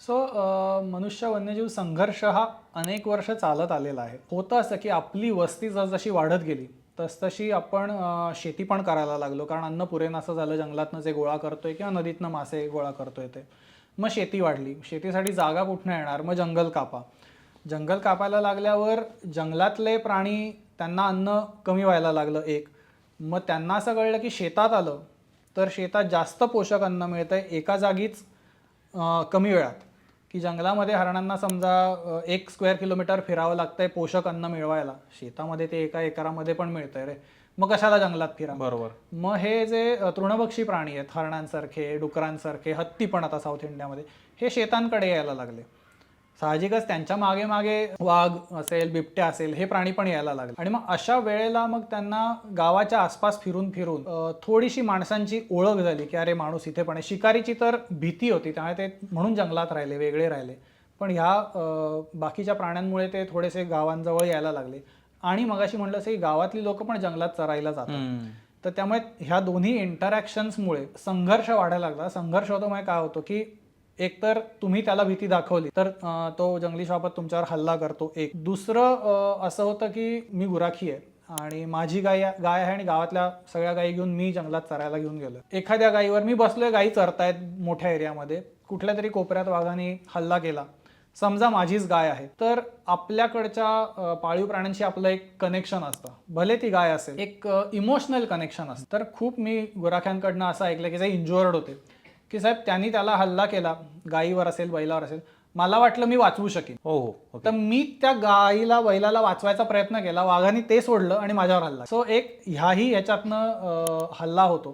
So मनुष्य वन्यजीव संघर्ष हा अनेक वर्ष चालत आलेला आहे. होतं असं की आपली वस्ती जसजशी वाढत गेली तसतशी आपण शेती पण करायला लागलो, कारण अन्न पुरेनासं झालं. जंगलातनं जे गोळा करतोय किंवा नदीतनं मासे गोळा करतोय ते, मग शेती वाढली. शेतीसाठी जागा कुठनं येणार? मग जंगल कापा. जंगल कापायला लागल्यावर जंगलातले प्राणी, त्यांना अन्न कमी व्हायला लागलं एक. मग त्यांना असं कळलं की शेतात आलं तर शेतात जास्त पोषक अन्न मिळतंय एका जागीच कमी वेळात. की जंगलामध्ये हरणांना समजा 1 स्क्वेअर किलोमीटर फिरावं लागतंय पोषक अन्न मिळवायला, शेतामध्ये ते एका एकरामध्ये पण मिळतंय रे, मग कशाला जंगलात फिरा. बरोबर. मग हे जे तृणभक्षी प्राणी आहेत, हरणांसारखे, डुकरांसारखे, हत्ती पण आता साऊथ इंडियामध्ये, हे शेतांकडे यायला लागले. साहजिकच त्यांच्या मागे मागे वाघ असेल, बिबट्या असेल, हे प्राणी पण यायला लागले. आणि मग अशा वेळेला मग त्यांना गावाच्या आसपास फिरून फिरून थोडीशी माणसांची ओळख झाली की अरे माणूस इथे पण आहे. शिकारीची तर भीती होती, त्यामुळे ते म्हणून जंगलात राहिले, वेगळे राहिले. पण ह्या बाकीच्या प्राण्यांमुळे ते थोडेसे गावांजवळ यायला लागले. आणि मगाशी म्हटलं असं की गावातली लोक पण जंगलात चरायला जातात. तर त्यामुळे ह्या दोन्ही इंटरॅक्शन्समुळे संघर्ष वाढायला लागला. संघर्ष होतो म्हणजे काय होतं की एकतर तुम्ही त्याला भीती दाखवली तर तो जंगली श्वापद तुमच्यावर हल्ला करतो. एक दुसरं असं होतं की मी गुराखी आहे आणि माझी गाय आहे आणि गावातल्या सगळ्या गायी घेऊन मी जंगलात चरायला घेऊन गेलो. एखाद्या गायीवर मी बसलोय, गायी चरतायत मोठ्या एरियामध्ये, कुठल्या तरी कोपऱ्यात वाघाने हल्ला केला, समजा माझीच गाय आहे, तर आपल्याकडच्या पाळीव प्राण्यांशी आपलं एक कनेक्शन असतं, भले ती गाय असेल, एक इमोशनल कनेक्शन असतं. तर खूप मी गुराख्यांकडनं असं ऐकलं की जे इंज्युअर्ड होते की साहेब त्यांनी त्याला हल्ला केला, गायीवर असेल, बैलावर असेल, मला वाटलं मी वाचवू शकेन. हो. तर मी त्या गायीला, बैलाला वाचवायचा प्रयत्न केला, वाघाने ते सोडलं आणि माझ्यावर हल्ला. सो एक ह्याच्यातनं हल्ला होतो.